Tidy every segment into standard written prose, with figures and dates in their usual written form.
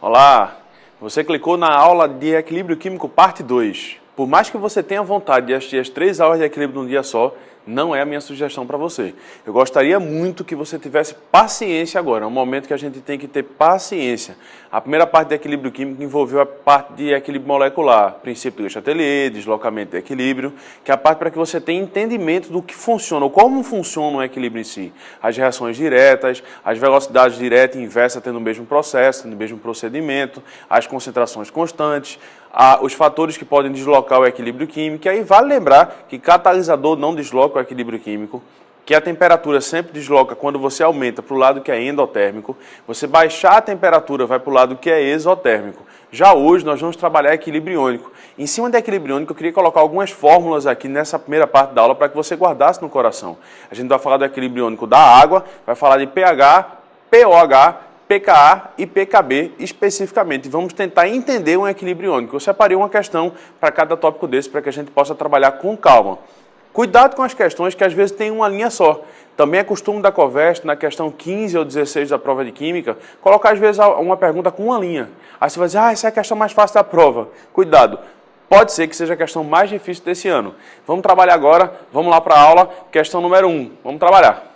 Olá, você clicou na aula de Equilíbrio Químico parte 2. Por mais que você tenha vontade de assistir as 3 aulas de equilíbrio num dia só, não é a minha sugestão para você. Eu gostaria muito que você tivesse paciência agora, é um momento que a gente tem que ter paciência. A primeira parte de equilíbrio químico envolveu a parte de equilíbrio molecular, princípio de Chatelier, deslocamento de equilíbrio, que é a parte para que você tenha entendimento do que funciona, ou como funciona o equilíbrio em si. As reações diretas, as velocidades direta e inversa tendo o mesmo processo, tendo o mesmo procedimento, as concentrações constantes, os fatores que podem deslocar o equilíbrio químico. E aí vale lembrar que catalisador não desloca o equilíbrio químico, que a temperatura sempre desloca quando você aumenta para o lado que é endotérmico, você baixar a temperatura vai para o lado que é exotérmico. Já hoje nós vamos trabalhar equilíbrio iônico. Em cima do equilíbrio iônico eu queria colocar algumas fórmulas aqui nessa primeira parte da aula para que você guardasse no coração. A gente vai falar do equilíbrio iônico da água, vai falar de pH, pOH, pKa e pKb especificamente. Vamos tentar entender um equilíbrio iônico. Eu separei uma questão para cada tópico desse para que a gente possa trabalhar com calma. Cuidado com as questões que às vezes tem uma linha só. Também é costume da Covest, na questão 15 ou 16 da prova de Química, colocar às vezes uma pergunta com uma linha. Aí você vai dizer, essa é a questão mais fácil da prova. Cuidado, pode ser que seja a questão mais difícil desse ano. Vamos trabalhar agora, vamos lá para a aula, questão número 1. Vamos trabalhar.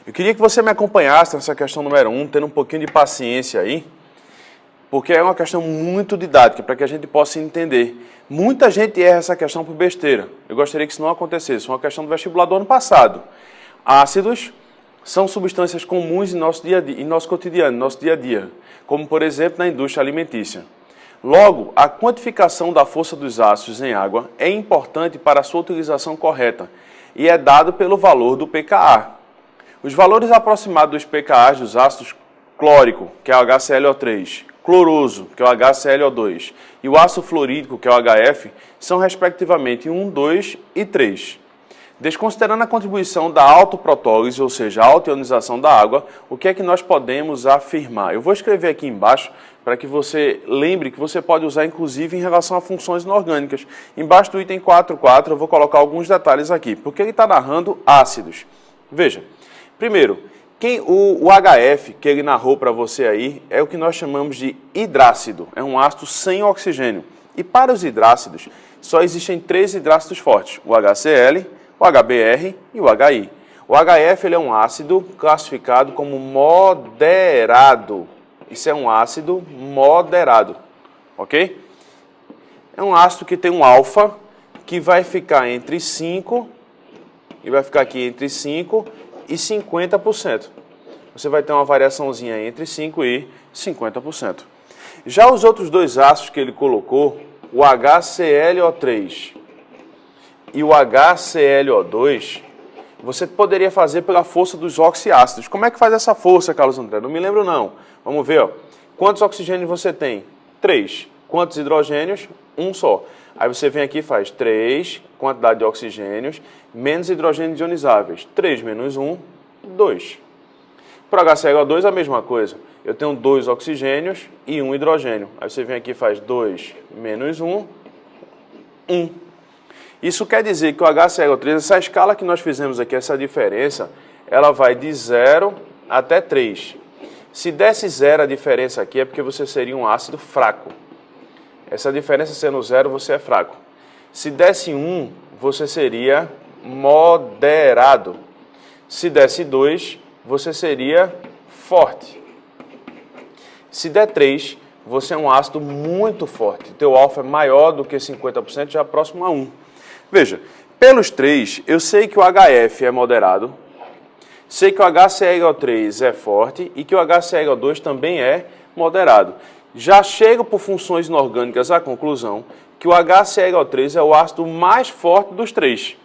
Eu queria que você me acompanhasse nessa questão número 1, tendo um pouquinho de paciência aí, porque é uma questão muito didática, para que a gente possa entender. Muita gente erra essa questão por besteira. Eu gostaria que isso não acontecesse. Uma questão do vestibular do ano passado. Ácidos são substâncias comuns em nosso dia a dia, em nosso cotidiano, em nosso dia a dia, como, por exemplo, na indústria alimentícia. Logo, a quantificação da força dos ácidos em água é importante para a sua utilização correta e é dado pelo valor do pKa. Os valores aproximados dos pKa dos ácidos clórico, que é o HClO3, cloroso, que é o HClO2, e o ácido fluorídrico, que é o HF, são respectivamente 1, 2 e 3. Desconsiderando a contribuição da autoprotólise, ou seja, a autoionização da água, o que é que nós podemos afirmar? Eu vou escrever aqui embaixo para que você lembre que você pode usar inclusive em relação a funções inorgânicas. Embaixo do item 4.4 eu vou colocar alguns detalhes aqui, porque ele está narrando ácidos. Veja. Primeiro, o HF que ele narrou para você aí é o que nós chamamos de hidrácido. É um ácido sem oxigênio. E para os hidrácidos, só existem 3 hidrácidos fortes. O HCl, o HBr e o HI. O HF ele é um ácido classificado como moderado. Isso é um ácido moderado. Ok? É um ácido que tem um alfa que vai ficar entre 5 e vai ficar aqui entre 5 e 50%. Você vai ter uma variaçãozinha entre 5% e 50%. Já os outros 2 ácidos que ele colocou, o HClO3 e o HClO2, você poderia fazer pela força dos oxiácidos. Como é que faz essa força, Carlos André? Não me lembro não. Vamos ver. Ó. Quantos oxigênios você tem? 3. Quantos hidrogênios? 1 só. Aí você vem aqui e faz 3, quantidade de oxigênios, menos hidrogênios ionizáveis. 3 menos 1, 2. Para o HClO2 a mesma coisa. Eu tenho 2 oxigênios e 1 hidrogênio. Aí você vem aqui e faz 2 menos 1, 1. Isso quer dizer que o HClO3, essa escala que nós fizemos aqui, essa diferença, ela vai de 0 até 3. Se desse 0 a diferença aqui é porque você seria um ácido fraco. Essa diferença sendo 0, você é fraco. Se desse 1, você seria moderado. Se desse 2, você seria forte. Se der 3, você é um ácido muito forte. Teu alfa é maior do que 50%, já próximo a 1. Veja, pelos 3, eu sei que o HF é moderado, sei que o HClO3 é forte e que o HClO2 também é moderado. Já chego por funções inorgânicas à conclusão que o HClO3 é o ácido mais forte dos 3.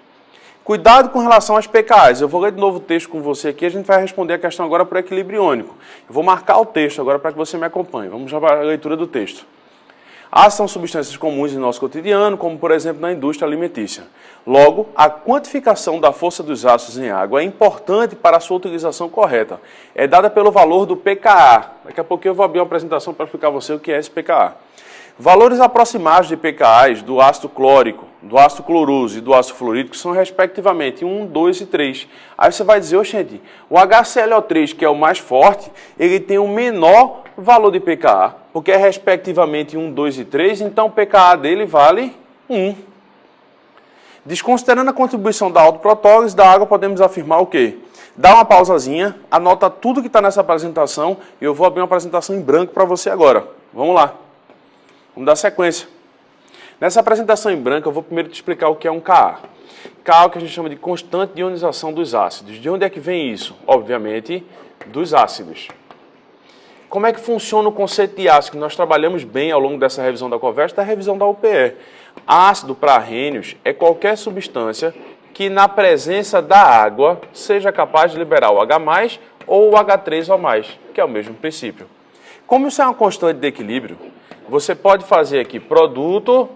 Cuidado com relação às pKa's. Eu vou ler de novo o texto com você aqui, a gente vai responder a questão agora por equilíbrio iônico. Eu vou marcar o texto agora para que você me acompanhe. Vamos já para a leitura do texto. Ácidos são substâncias comuns em nosso cotidiano, como por exemplo na indústria alimentícia. Logo, a quantificação da força dos ácidos em água é importante para a sua utilização correta. É dada pelo valor do pKa. Daqui a pouco eu vou abrir uma apresentação para explicar a você o que é esse pKa. Valores aproximados de pKa's do ácido clórico, do ácido cloroso e do ácido fluorídrico são respectivamente 1, 2 e 3. Aí você vai dizer, oxente, o HClO3, que é o mais forte, ele tem o menor valor de pKa, porque é respectivamente 1, 2 e 3, então o pKa dele vale 1. Desconsiderando a contribuição da autoprotólise da água, podemos afirmar o quê? Dá uma pausazinha, anota tudo que está nessa apresentação e eu vou abrir uma apresentação em branco para você agora. Vamos lá. Vamos dar sequência. Nessa apresentação em branco, eu vou primeiro te explicar o que é um Ka. Ka é o que a gente chama de constante de ionização dos ácidos. De onde é que vem isso? Obviamente, dos ácidos. Como é que funciona o conceito de ácido que nós trabalhamos bem ao longo dessa revisão da conversa, da revisão da UPE? Ácido para Arrhenius é qualquer substância que na presença da água seja capaz de liberar o H+, ou o H3O+, que é o mesmo princípio. Como isso é uma constante de equilíbrio, você pode fazer aqui produto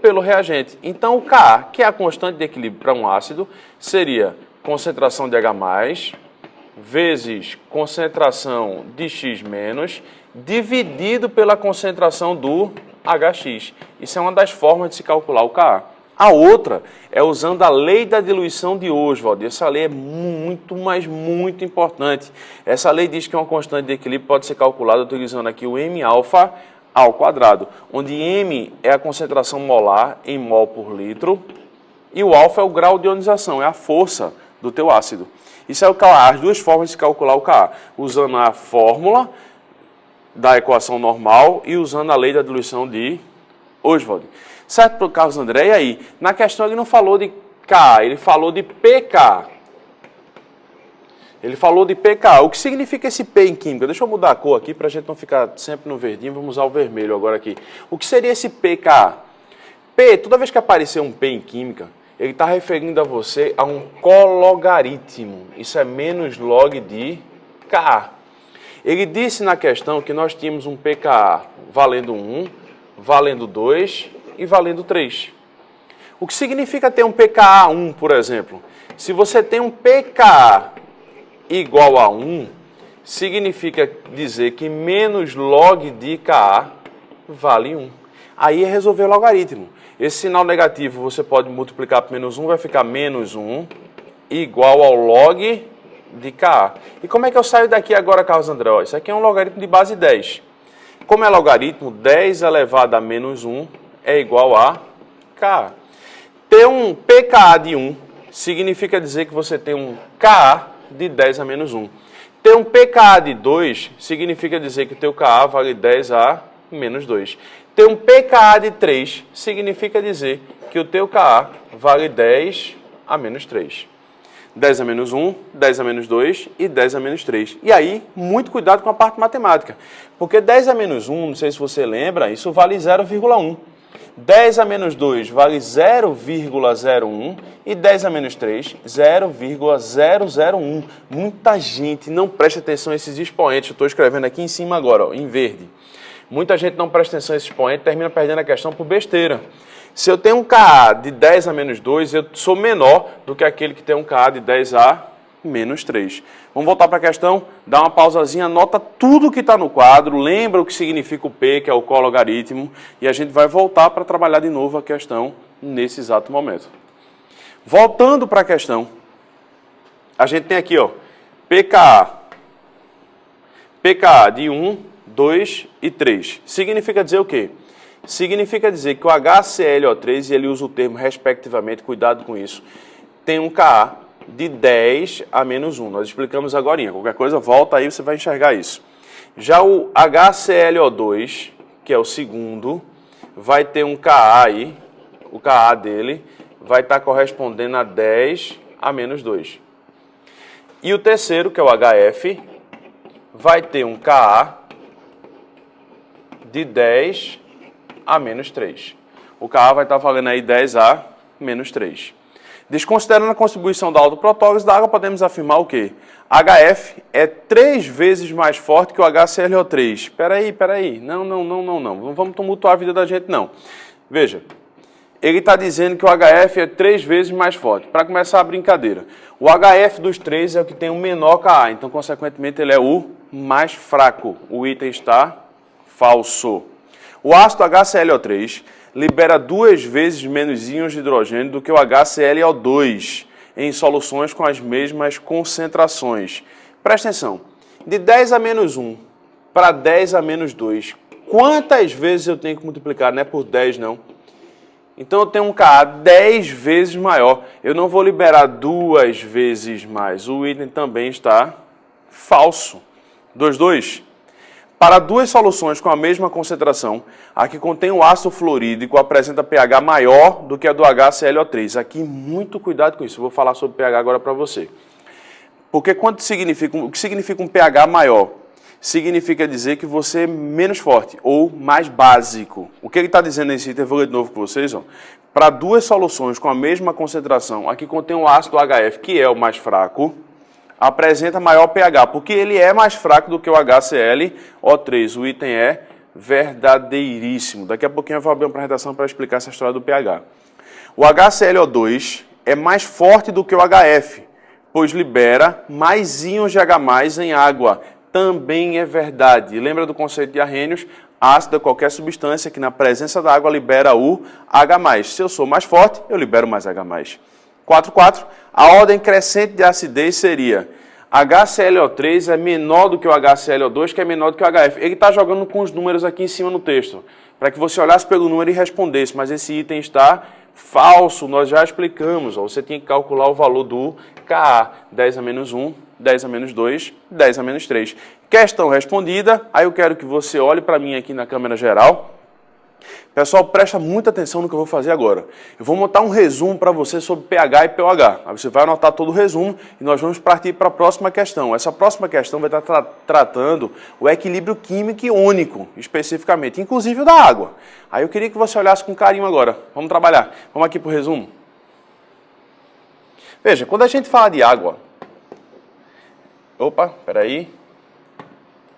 pelo reagente. Então o Ka, que é a constante de equilíbrio para um ácido, seria concentração de H+, vezes concentração de X-, dividido pela concentração do HX. Isso é uma das formas de se calcular o Ka. A outra é usando a lei da diluição de Oswald. Essa lei é muito, mas muito importante. Essa lei diz que uma constante de equilíbrio pode ser calculada utilizando aqui o M-alfa ao quadrado, onde M é a concentração molar em mol por litro e o alfa é o grau de ionização, é a força do teu ácido. Isso é o Ka, as duas formas de se calcular o Ka, usando a fórmula da equação normal e usando a lei da diluição de Oswald. Certo para o Carlos André? E aí? Na questão ele não falou de Ka, ele falou de pK. Ele falou de pK. O que significa esse P em química? Deixa eu mudar a cor aqui para a gente não ficar sempre no verdinho. Vamos usar o vermelho agora aqui. O que seria esse pK? P, toda vez que aparecer um P em química, ele está referindo a você a um cologaritmo. Isso é menos log de Ka. Ele disse na questão que nós tínhamos um pKa valendo 1, valendo 2 e valendo 3. O que significa ter um pKa 1, por exemplo? Se você tem um pKa igual a 1, significa dizer que menos log de Ka vale 1. Aí é resolver o logaritmo. Esse sinal negativo você pode multiplicar por menos 1, vai ficar menos 1 igual ao log de Ka. E como é que eu saio daqui agora, Carlos André? Isso aqui é um logaritmo de base 10. Como é logaritmo, 10 elevado a menos 1 é igual a Ka. Ter um pKa de 1 significa dizer que você tem um Ka de 10 a menos 1. Ter um pKa de 2 significa dizer que o teu Ka vale 10 a menos 2. Ter um pKa de 3 significa dizer que o teu Ka vale 10 a menos 3. 10 a menos 1, 10 a menos 2 e 10 a menos 3. E aí, muito cuidado com a parte matemática. Porque 10 a menos 1, não sei se você lembra, isso vale 0,1. 10 a menos 2 vale 0,01 e 10 a menos 3, 0,001. Muita gente não presta atenção a esses expoentes. Eu estou escrevendo aqui em cima agora, ó, em verde. Muita gente não presta atenção a esses expoentes e termina perdendo a questão por besteira. Se eu tenho um Ka de 10 a menos 2, eu sou menor do que aquele que tem um Ka de 10 a menos 3. Vamos voltar para a questão, dá uma pausazinha, anota tudo que está no quadro, lembra o que significa o P, que é o cologaritmo, e a gente vai voltar para trabalhar de novo a questão nesse exato momento. Voltando para a questão, a gente tem aqui, ó, pKa de 1, 2 e 3. Significa dizer o quê? Significa dizer que o HClO3, e ele usa o termo respectivamente, cuidado com isso, tem um Ka de 10 a menos 1. Nós explicamos agora. Qualquer coisa, volta aí, você vai enxergar isso. Já o HClO2, que é o segundo, vai ter um Ka aí, o Ka dele vai estar correspondendo a 10 a menos 2. E o terceiro, que é o HF, vai ter um Ka de 10 a menos 3. O Ka vai estar valendo aí 10 a menos 3. Desconsiderando a contribuição da autoprotólise da água, podemos afirmar o quê? HF é 3 vezes mais forte que o HClO3. Espera aí. Não vamos tumultuar a vida da gente, não. Veja, ele está dizendo que o HF é 3 vezes mais forte. Para começar a brincadeira, o HF dos 3 é o que tem o menor Ka, então, consequentemente, ele é o mais fraco. O item está falso. O ácido HClO3 libera 2 vezes menos íons de hidrogênio do que o HClO2 em soluções com as mesmas concentrações. Presta atenção, de 10 a menos 1 para 10 a menos 2. Quantas vezes eu tenho que multiplicar? Não é por 10, não. Então eu tenho um Ka 10 vezes maior. Eu não vou liberar 2 vezes mais. O item também está falso. 2. Para duas soluções com a mesma concentração, a que contém o ácido fluorídrico apresenta pH maior do que a do HClO3. Aqui, muito cuidado com isso. Eu vou falar sobre pH agora para você. Porque o que significa um pH maior? Significa dizer que você é menos forte ou mais básico. O que ele está dizendo nesse item, eu vou ler de novo com vocês. Para duas soluções com a mesma concentração, a que contém o ácido HF, que é o mais fraco, apresenta maior pH, porque ele é mais fraco do que o HClO3. O item é verdadeiríssimo. Daqui a pouquinho eu vou abrir uma apresentação para explicar essa história do pH. O HClO2 é mais forte do que o HF, pois libera mais íons de H+, em água. Também é verdade. Lembra do conceito de Arrhenius? Ácido é qualquer substância que na presença da água libera o H+. Se eu sou mais forte, eu libero mais H+. 4. A ordem crescente de acidez seria HClO3 é menor do que o HClO2, que é menor do que o HF. Ele está jogando com os números aqui em cima no texto, para que você olhasse pelo número e respondesse, mas esse item está falso, nós já explicamos. Você tinha que calcular o valor do Ka, 10 a menos 1, 10 a menos 2, 10 a menos 3. Questão respondida, aí eu quero que você olhe para mim aqui na câmera geral. Pessoal, presta muita atenção no que eu vou fazer agora. Eu vou montar um resumo para você sobre pH e pOH. Aí você vai anotar todo o resumo e nós vamos partir para a próxima questão. Essa próxima questão vai estar tratando o equilíbrio químico iônico, especificamente, inclusive o da água. Aí eu queria que você olhasse com carinho agora. Vamos trabalhar. Vamos aqui para o resumo. Veja, quando a gente fala de água... Opa, peraí.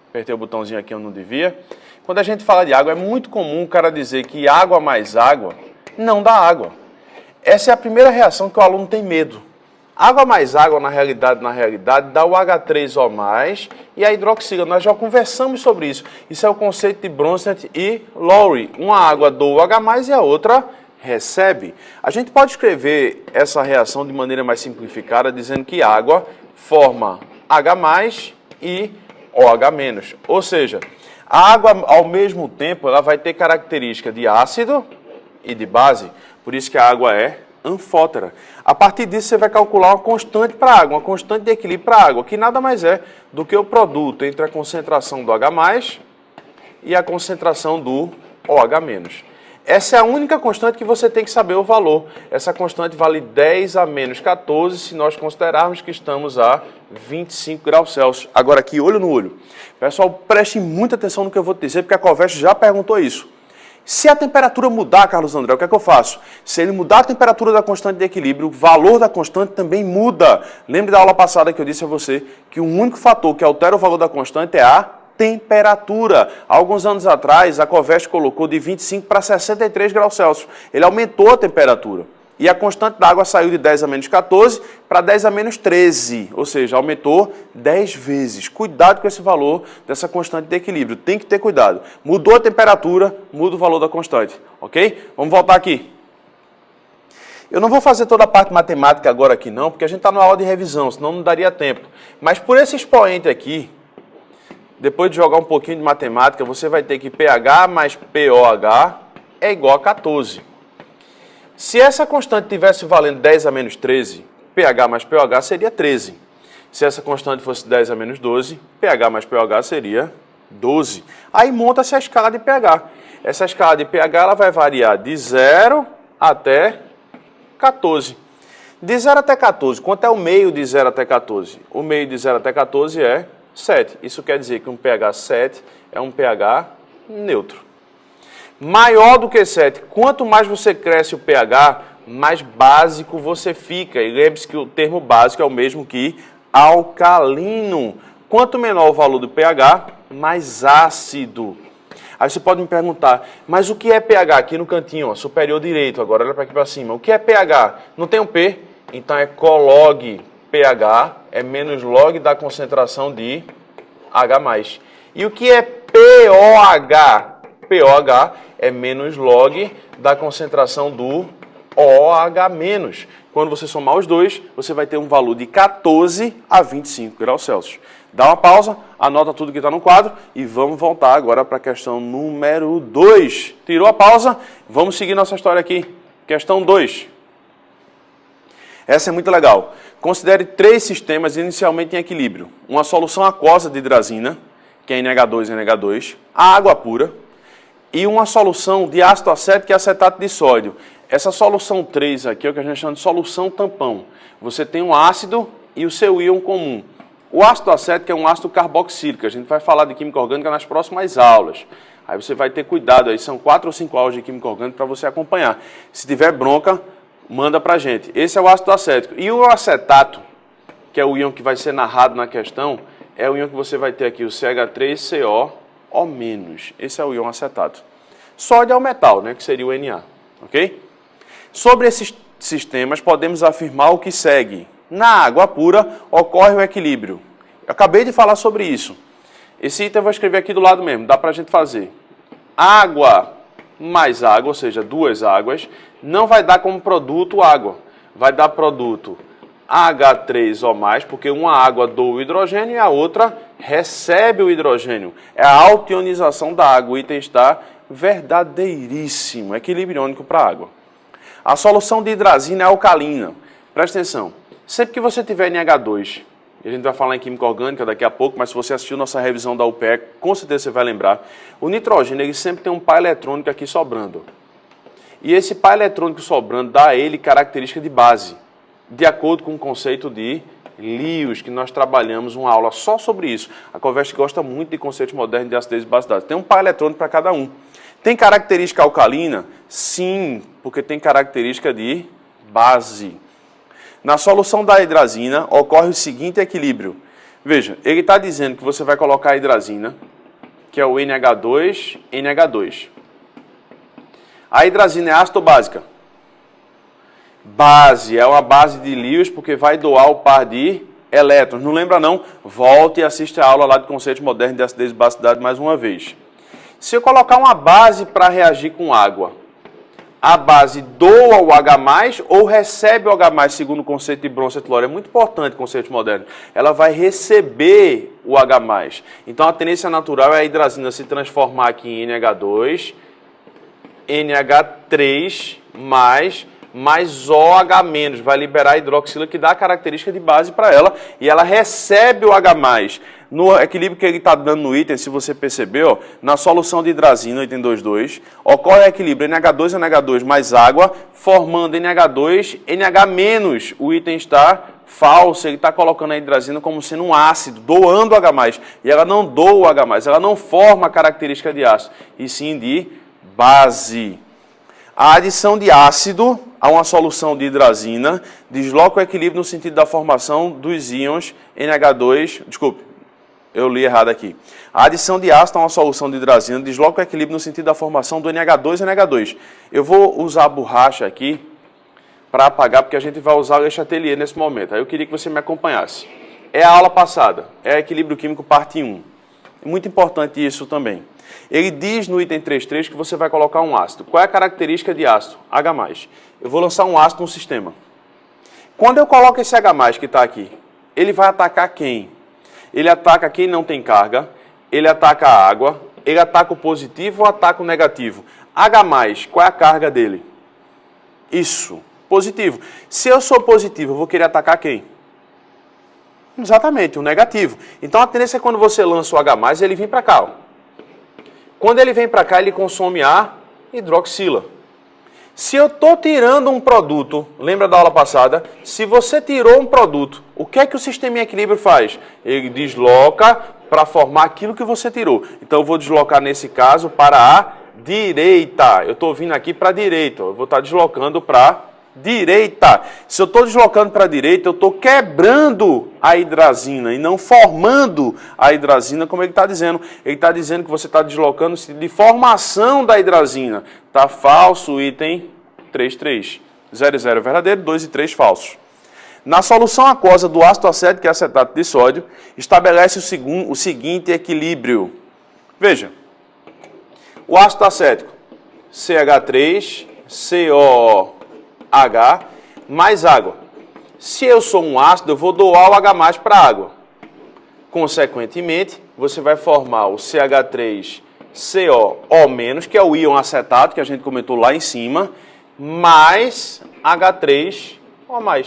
Apertei o botãozinho aqui onde não devia. Quando a gente fala de água, é muito comum o cara dizer que água mais água não dá água. Essa é a primeira reação que o aluno tem medo. Água mais água, na realidade, dá o H3O+, e a hidroxila. Nós já conversamos sobre isso. Isso é o conceito de Bronsted e Lowry. Uma água doa H+, e a outra recebe. A gente pode escrever essa reação de maneira mais simplificada, dizendo que água forma H+, e OH-. Ou seja, a água, ao mesmo tempo, ela vai ter característica de ácido e de base. Por isso que a água é anfótera. A partir disso, você vai calcular uma constante para a água, uma constante de equilíbrio para a água, que nada mais é do que o produto entre a concentração do H+, e a concentração do OH-. Essa é a única constante que você tem que saber o valor. Essa constante vale 10 a menos 14 se nós considerarmos que estamos a 25 graus Celsius. Agora aqui, olho no olho. Pessoal, preste muita atenção no que eu vou te dizer, porque a Covest já perguntou isso. Se a temperatura mudar, Carlos André, o que é que eu faço? Se ele mudar a temperatura da constante de equilíbrio, o valor da constante também muda. Lembre da aula passada que eu disse a você que o único fator que altera o valor da constante é a temperatura. Há alguns anos atrás, a Covest colocou de 25 para 63 graus Celsius. Ele aumentou a temperatura. E a constante da água saiu de 10 a menos 14 para 10 a menos 13. Ou seja, aumentou 10 vezes. Cuidado com esse valor dessa constante de equilíbrio. Tem que ter cuidado. Mudou a temperatura, muda o valor da constante. Ok? Vamos voltar aqui. Eu não vou fazer toda a parte matemática agora aqui não, porque a gente está numa aula de revisão, senão não daria tempo. Mas por esse expoente aqui, depois de jogar um pouquinho de matemática, você vai ter que pH mais pOH é igual a 14. Se essa constante tivesse valendo 10 a menos 13, pH mais pOH seria 13. Se essa constante fosse 10 a menos 12, pH mais pOH seria 12. Aí monta-se a escala de pH. Essa escala de pH ela vai variar de 0 até 14. De 0 até 14, quanto é o meio de 0 até 14? O meio de 0 até 14 é 7. Isso quer dizer que um pH 7 é um pH neutro. Maior do que 7. Quanto mais você cresce o pH, mais básico você fica. E lembre-se que o termo básico é o mesmo que alcalino. Quanto menor o valor do pH, mais ácido. Aí você pode me perguntar, mas o que é pH? Aqui no cantinho, ó, superior direito, agora olha para aqui para cima. O que é pH? Não tem um P? Então é colog. pH é menos log da concentração de H+. E o que é pOH? pOH é menos log da concentração do OH-. Quando você somar os dois, você vai ter um valor de 14 a 25 graus Celsius. Dá uma pausa, anota tudo que está no quadro e vamos voltar agora para a questão número 2. Tirou a pausa? Vamos seguir nossa história aqui. Questão 2. Essa é muito legal. Considere 3 sistemas inicialmente em equilíbrio. Uma solução aquosa de hidrazina, que é NH2 e NH2, a água pura, e uma solução de ácido acético e acetato de sódio. Essa solução 3 aqui é o que a gente chama de solução tampão. Você tem um ácido e o seu íon comum. O ácido acético é um ácido carboxílico. A gente vai falar de química orgânica nas próximas aulas. Aí você vai ter cuidado, aí são 4 ou 5 aulas de química orgânica para você acompanhar. Se tiver bronca, manda para a gente. Esse é o ácido acético. E o acetato, que é o íon que vai ser narrado na questão, é o íon que você vai ter aqui, o CH3COO-. Esse é o íon acetato. Sódio é o metal, né, que seria o Na. Ok? Sobre esses sistemas, podemos afirmar o que segue. Na água pura, ocorre um equilíbrio. Eu acabei de falar sobre isso. Esse item eu vou escrever aqui do lado mesmo, dá para a gente fazer. Água mais água, ou seja, 2 águas, não vai dar como produto água. Vai dar produto H3O+, porque uma água doa o hidrogênio e a outra recebe o hidrogênio. É a altionização da água. O item está verdadeiríssimo. Equilíbrio iônico para a água. A solução de hidrazina é alcalina. Presta atenção. Sempre que você tiver NH2, e a gente vai falar em química orgânica daqui a pouco, mas se você assistiu nossa revisão da UPE, com certeza você vai lembrar, o nitrogênio ele sempre tem um par eletrônico aqui sobrando. E esse par eletrônico sobrando dá a ele característica de base, de acordo com o conceito de Lewis, que nós trabalhamos uma aula só sobre isso. A Covest gosta muito de conceitos modernos de acidez e basicidade. Tem um par eletrônico para cada um. Tem característica alcalina? Sim, porque tem característica de base. Na solução da hidrazina, ocorre o seguinte equilíbrio. Veja, ele está dizendo que você vai colocar a hidrazina, que é o NH2, NH2. A hidrazina é ácida ou básica? Base, é uma base de Lewis, porque vai doar o par de elétrons. Não lembra não? Volte e assiste a aula lá de conceitos modernos de acidez e basicidade mais uma vez. Se eu colocar uma base para reagir com água, a base doa o H+, ou recebe o H+, segundo o conceito de Bronsted-Lowry. É muito importante o conceito moderno. Ela vai receber o H+. Então, a tendência natural é a hidrazina se transformar aqui em NH2, NH3+, mais OH-, vai liberar a hidroxila, que dá a característica de base para ela, e ela recebe o H+. No equilíbrio que ele está dando no item, se você percebeu, na solução de hidrazina, item 2.2, ocorre o equilíbrio NH2, NH2 mais água, formando NH2, NH-. O item está falso, ele está colocando a hidrazina como sendo um ácido, doando o H+. E ela não doa o H+, ela não forma a característica de ácido, e sim de base. A adição de ácido a uma solução de hidrazina desloca o equilíbrio no sentido da formação dos íons NH2, desculpe, eu li errado aqui. A adição de ácido a uma solução de hidrazina desloca o equilíbrio no sentido da formação do NH2 e NH2. Eu vou usar a borracha aqui para apagar, porque a gente vai usar o Le Chatelier nesse momento. Aí eu queria que você me acompanhasse. É a aula passada, é equilíbrio químico parte 1. É muito importante isso também. Ele diz no item 3.3 que você vai colocar um ácido. Qual é a característica de ácido? H+. Eu vou lançar um ácido no sistema. Quando eu coloco esse H+, que está aqui, ele vai atacar quem? Ele ataca quem não tem carga, ele ataca a água, ele ataca o positivo ou ataca o negativo? H+, qual é a carga dele? Isso, positivo. Se eu sou positivo, eu vou querer atacar quem? Exatamente, o negativo. Então a tendência é quando você lança o H+, ele vem para cá. Ó. Quando ele vem para cá, ele consome a hidroxila. Se eu estou tirando um produto, lembra da aula passada? Se você tirou um produto, o que é que o sistema em equilíbrio faz? Ele desloca para formar aquilo que você tirou. Então eu vou deslocar nesse caso para a direita. Eu estou vindo aqui para a direita, eu vou estar deslocando para a direita. Se eu estou deslocando para a direita, eu estou quebrando a hidrazina e não formando a hidrazina, como ele está dizendo. Ele está dizendo que você está deslocando de formação da hidrazina. Está falso, item 3.3. 0 verdadeiro, 2 e 3 falsos. Na solução aquosa do ácido acético e acetato de sódio, estabelece o seguinte equilíbrio. Veja, o ácido acético, CH3, COO H mais água. Se eu sou um ácido, eu vou doar o H+ para a água. Consequentemente, você vai formar o CH3COO-, que é o íon acetato, que a gente comentou lá em cima, mais H3O+.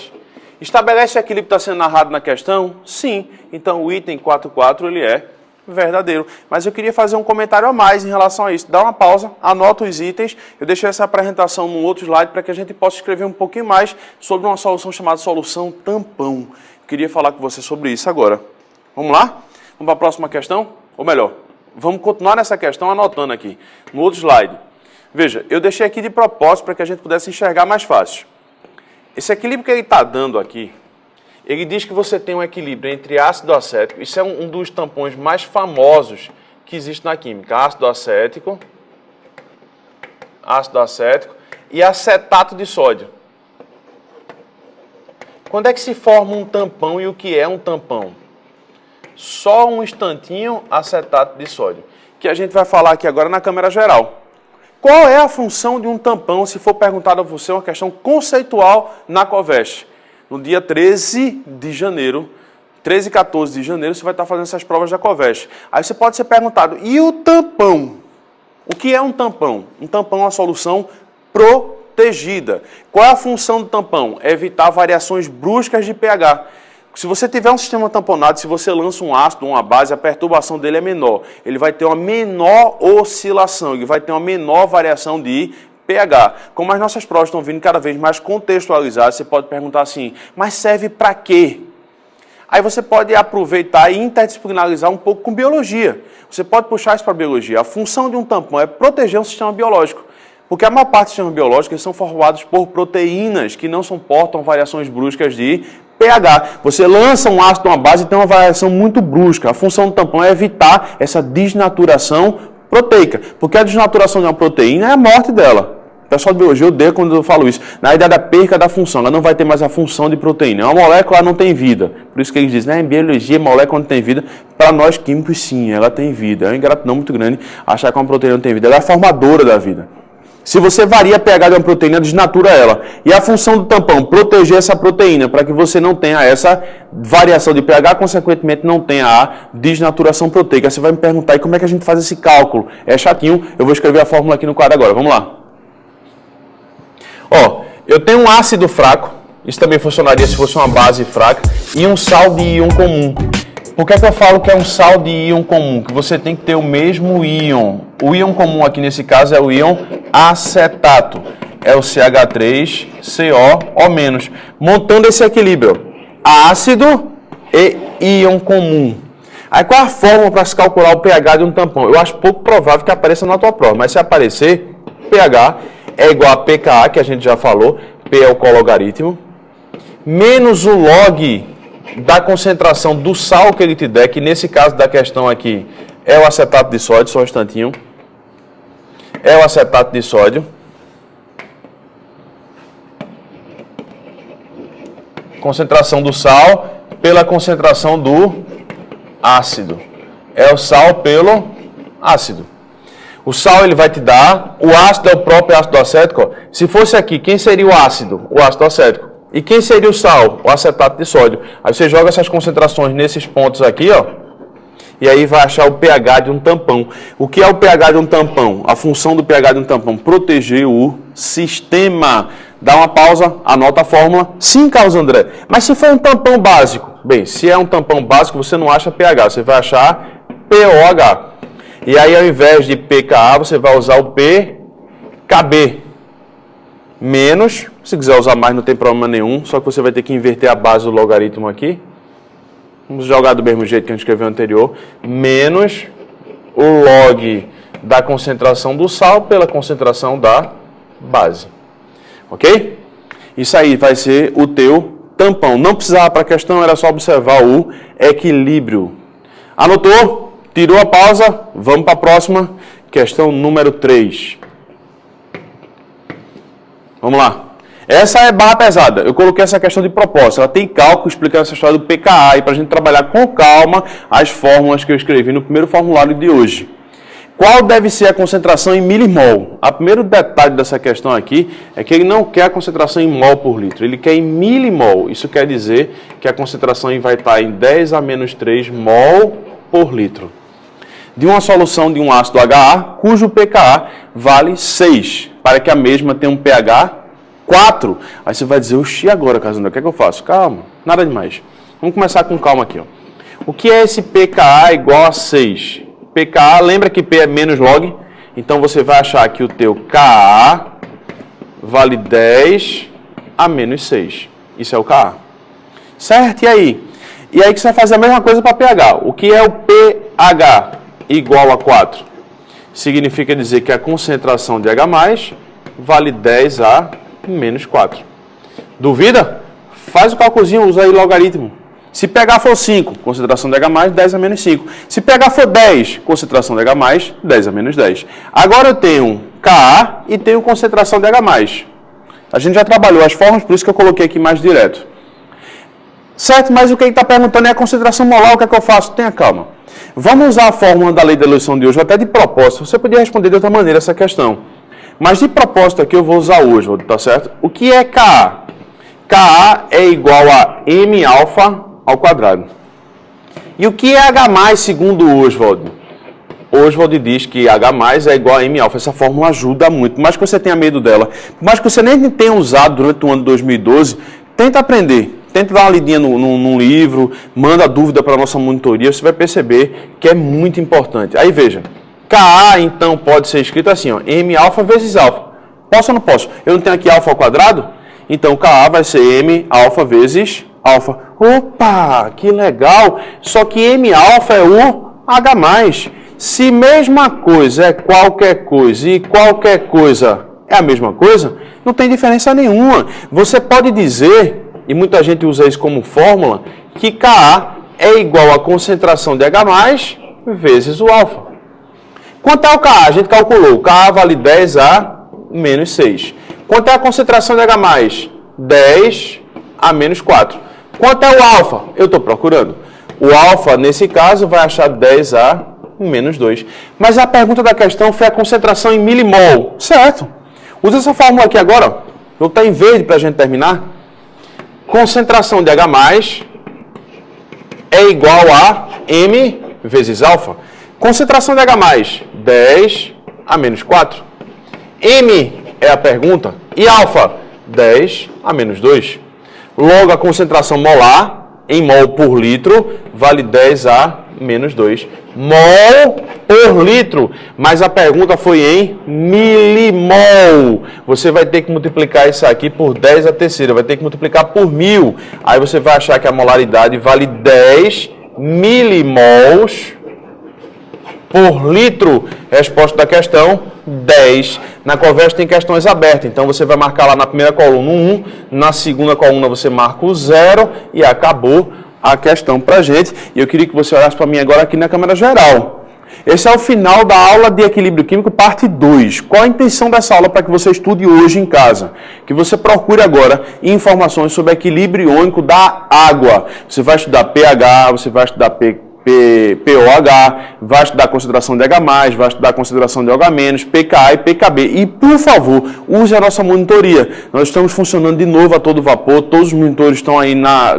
Estabelece o equilíbrio que está sendo narrado na questão? Sim. Então, o item 4.4 ele é verdadeiro. Mas eu queria fazer um comentário a mais em relação a isso. Dá uma pausa, anota os itens. Eu deixei essa apresentação num outro slide para que a gente possa escrever um pouquinho mais sobre uma solução chamada solução tampão. Eu queria falar com você sobre isso agora. Vamos lá? Vamos para a próxima questão? Ou melhor, vamos continuar nessa questão anotando aqui, no outro slide. Veja, eu deixei aqui de propósito para que a gente pudesse enxergar mais fácil. Esse equilíbrio que ele está dando aqui, ele diz que você tem um equilíbrio entre ácido acético, isso é um dos tampões mais famosos que existe na química, ácido acético e acetato de sódio. Quando é que se forma um tampão e o que é um tampão? Só um instantinho, acetato de sódio, que a gente vai falar aqui agora na câmera geral. Qual é a função de um tampão, se for perguntado a você uma questão conceitual na Covest? No dia 13 de janeiro, 13 e 14 de janeiro, você vai estar fazendo essas provas da Covest. Aí você pode ser perguntado, e o tampão? O que é um tampão? Um tampão é uma solução protegida. Qual é a função do tampão? É evitar variações bruscas de pH. Se você tiver um sistema tamponado, se você lança um ácido ou uma base, a perturbação dele é menor. Ele vai ter uma menor oscilação, ele vai ter uma menor variação de pH. Como as nossas provas estão vindo cada vez mais contextualizadas, você pode perguntar assim, mas serve para quê? Aí você pode aproveitar e interdisciplinarizar um pouco com biologia. Você pode puxar isso para a biologia. A função de um tampão é proteger um sistema biológico. Porque a maior parte dos sistemas biológicos são formados por proteínas que não suportam variações bruscas de pH. Você lança um ácido, uma base e tem uma variação muito brusca. A função do tampão é evitar essa desnaturação proteica. Porque a desnaturação de uma proteína é a morte dela. O pessoal de biologia odeia quando eu falo isso. Na ideia da perca da função, ela não vai ter mais a função de proteína. Uma molécula não tem vida. Por isso que eles dizem, em biologia, molécula não tem vida. Para nós químicos, sim, ela tem vida. É uma ingratidão muito grande achar que uma proteína não tem vida. Ela é a formadora da vida. Se você varia a pH de uma proteína, desnatura ela. E a função do tampão, proteger essa proteína, para que você não tenha essa variação de pH, consequentemente não tenha a desnaturação proteica. Você vai me perguntar, e como é que a gente faz esse cálculo? É chatinho, eu vou escrever a fórmula aqui no quadro agora, vamos lá. Ó, eu tenho um ácido fraco, isso também funcionaria se fosse uma base fraca, e um sal de íon comum. Por que é que eu falo que é um sal de íon comum? Que você tem que ter o mesmo íon. O íon comum aqui nesse caso é o íon acetato. É o CH3COO-. Montando esse equilíbrio. Ácido e íon comum. Aí qual é a fórmula para se calcular o pH de um tampão? Eu acho pouco provável que apareça na tua prova. Mas se aparecer, pH é igual a pKa, que a gente já falou. P é o cologaritmo. Menos o log da concentração do sal que ele te der, que nesse caso da questão aqui é o acetato de sódio, só um instantinho. É o acetato de sódio. Concentração do sal pela concentração do ácido. É o sal pelo ácido. O sal ele vai te dar, o ácido é o próprio ácido acético. Ó. Se fosse aqui, quem seria o ácido? O ácido acético. E quem seria o sal? O acetato de sódio. Aí você joga essas concentrações nesses pontos aqui, ó. E aí vai achar o pH de um tampão. O que é o pH de um tampão? A função do pH de um tampão? Proteger o sistema. Dá uma pausa, anota a fórmula. Sim, Carlos André. Mas se for um tampão básico? Bem, se é um tampão básico, você não acha pH. Você vai achar pOH. E aí, ao invés de pKa, você vai usar o pKb. Menos, se quiser usar mais não tem problema nenhum, só que você vai ter que inverter a base do logaritmo aqui. Vamos jogar do mesmo jeito que a gente escreveu anterior. Menos o log da concentração do sal pela concentração da base. Ok? Isso aí vai ser o teu tampão. Não precisava para a questão, era só observar o equilíbrio. Anotou? Tirou a pausa? Vamos para a próxima. Questão número 3. Vamos lá. Essa é barra pesada. Eu coloquei essa questão de propósito. Ela tem cálculo explicando essa história do pKa e para a gente trabalhar com calma as fórmulas que eu escrevi no primeiro formulário de hoje. Qual deve ser a concentração em milimol? O primeiro detalhe dessa questão aqui é que ele não quer a concentração em mol por litro, ele quer em milimol. Isso quer dizer que a concentração vai estar em 10 a menos 3 mol por litro. De uma solução de um ácido HA, cujo pKa vale 6, para que a mesma tenha um pH 4. Aí você vai dizer, oxi, agora, Casandra, o que é que eu faço? Calma, nada demais. Vamos começar com calma aqui. Ó. O que é esse pKa igual a 6? pKa, lembra que P é menos log? Então você vai achar que o teu Ka vale 10 a menos 6. Isso é o Ka. Certo? E aí? E aí que você vai fazer a mesma coisa para pH. O que é o pH igual a 4? Significa dizer que a concentração de H+, vale 10 a menos 4. Duvida? Faz o cálculozinho, usa aí logaritmo. Se pH for 5, concentração de H+, 10 a menos 5. Se pH for 10, concentração de H+, 10 a menos 10. Agora eu tenho Ka e tenho concentração de H+. A gente já trabalhou as formas, por isso que eu coloquei aqui mais direto. Certo, mas o que ele está perguntando é a concentração molar, o que é que eu faço? Tenha calma. Vamos usar a fórmula da lei da eleição de hoje, ou até de propósito. Você podia responder de outra maneira essa questão. Mas de propósito aqui eu vou usar hoje, tá certo? O que é Ka? Ka é igual a M alfa ao quadrado. E o que é H+, segundo o Oswald? Oswald diz que H+ é igual a M alfa. Essa fórmula ajuda muito. Por mais que você tenha medo dela, por mais que você nem tenha usado durante o ano de 2012, tenta aprender. Tenta dar uma lidinha num livro, manda dúvida para a nossa monitoria, você vai perceber que é muito importante. Aí veja, Ka então pode ser escrito assim, ó, M alfa vezes alfa. Posso ou não posso? Eu não tenho aqui alfa ao quadrado? Então Ka vai ser M alfa vezes alfa. Opa, que legal! Só que M alfa é o H+. Se mesma coisa é qualquer coisa e qualquer coisa é a mesma coisa, não tem diferença nenhuma. Você pode dizer, e muita gente usa isso como fórmula, que Ka é igual a concentração de H+ vezes o alfa. Quanto é o Ka? A gente calculou. Ka vale 10 a menos 6. Quanto é a concentração de H+? 10 a menos 4. Quanto é o alfa? Eu estou procurando. O alfa, nesse caso, vai achar 10 a menos 2. Mas a pergunta da questão foi a concentração em milimol. Certo. Usa essa fórmula aqui agora. Vou botar em verde para a gente terminar. Concentração de H+ é igual a M vezes alfa. Concentração de H+, 10 a menos 4. M é a pergunta. E alfa, 10 a menos 2. Logo, a concentração molar em mol por litro vale 10 a menos 2. Mol por litro. Mas a pergunta foi em milimol. Você vai ter que multiplicar isso aqui por 10 a terceira. Vai ter que multiplicar por 1000. Aí você vai achar que a molaridade vale 10 milimols por litro. Resposta da questão, 10. Na Covest tem questões abertas, então você vai marcar lá na primeira coluna 1, na segunda coluna você marca o 0 e acabou a questão pra gente. E eu queria que você olhasse para mim agora aqui na câmera geral. Esse é o final da aula de equilíbrio químico, parte 2. Qual a intenção dessa aula para que você estude hoje em casa? Que você procure agora informações sobre equilíbrio iônico da água. Você vai estudar pH, você vai estudar pOH, vai estudar a concentração de H+, vai estudar a concentração de OH-, pKa e pKb. E, por favor, use a nossa monitoria. Nós estamos funcionando de novo a todo vapor, todos os monitores estão aí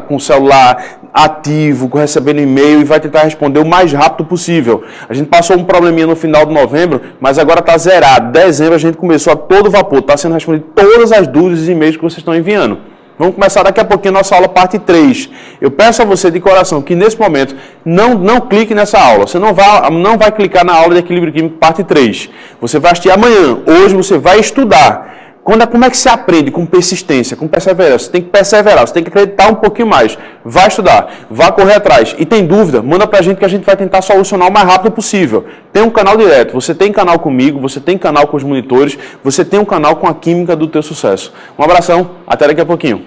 com o celular ativo, recebendo e-mail e vai tentar responder o mais rápido possível. A gente passou um probleminha no final de novembro, mas agora está zerado. Dezembro a gente começou a todo vapor, está sendo respondido todas as dúvidas e e-mails que vocês estão enviando. Vamos começar daqui a pouquinho a nossa aula parte 3. Eu peço a você de coração que nesse momento não clique nessa aula. Você não vai clicar na aula de equilíbrio químico parte 3. Você vai assistir amanhã. Hoje você vai estudar. Como é que se aprende? Com persistência, com perseverança. Você tem que perseverar, você tem que acreditar um pouquinho mais. Vai estudar, vai correr atrás. E tem dúvida? Manda pra gente que a gente vai tentar solucionar o mais rápido possível. Tem um canal direto, você tem canal comigo, você tem canal com os monitores, você tem um canal com a química do teu sucesso. Um abração, até daqui a pouquinho.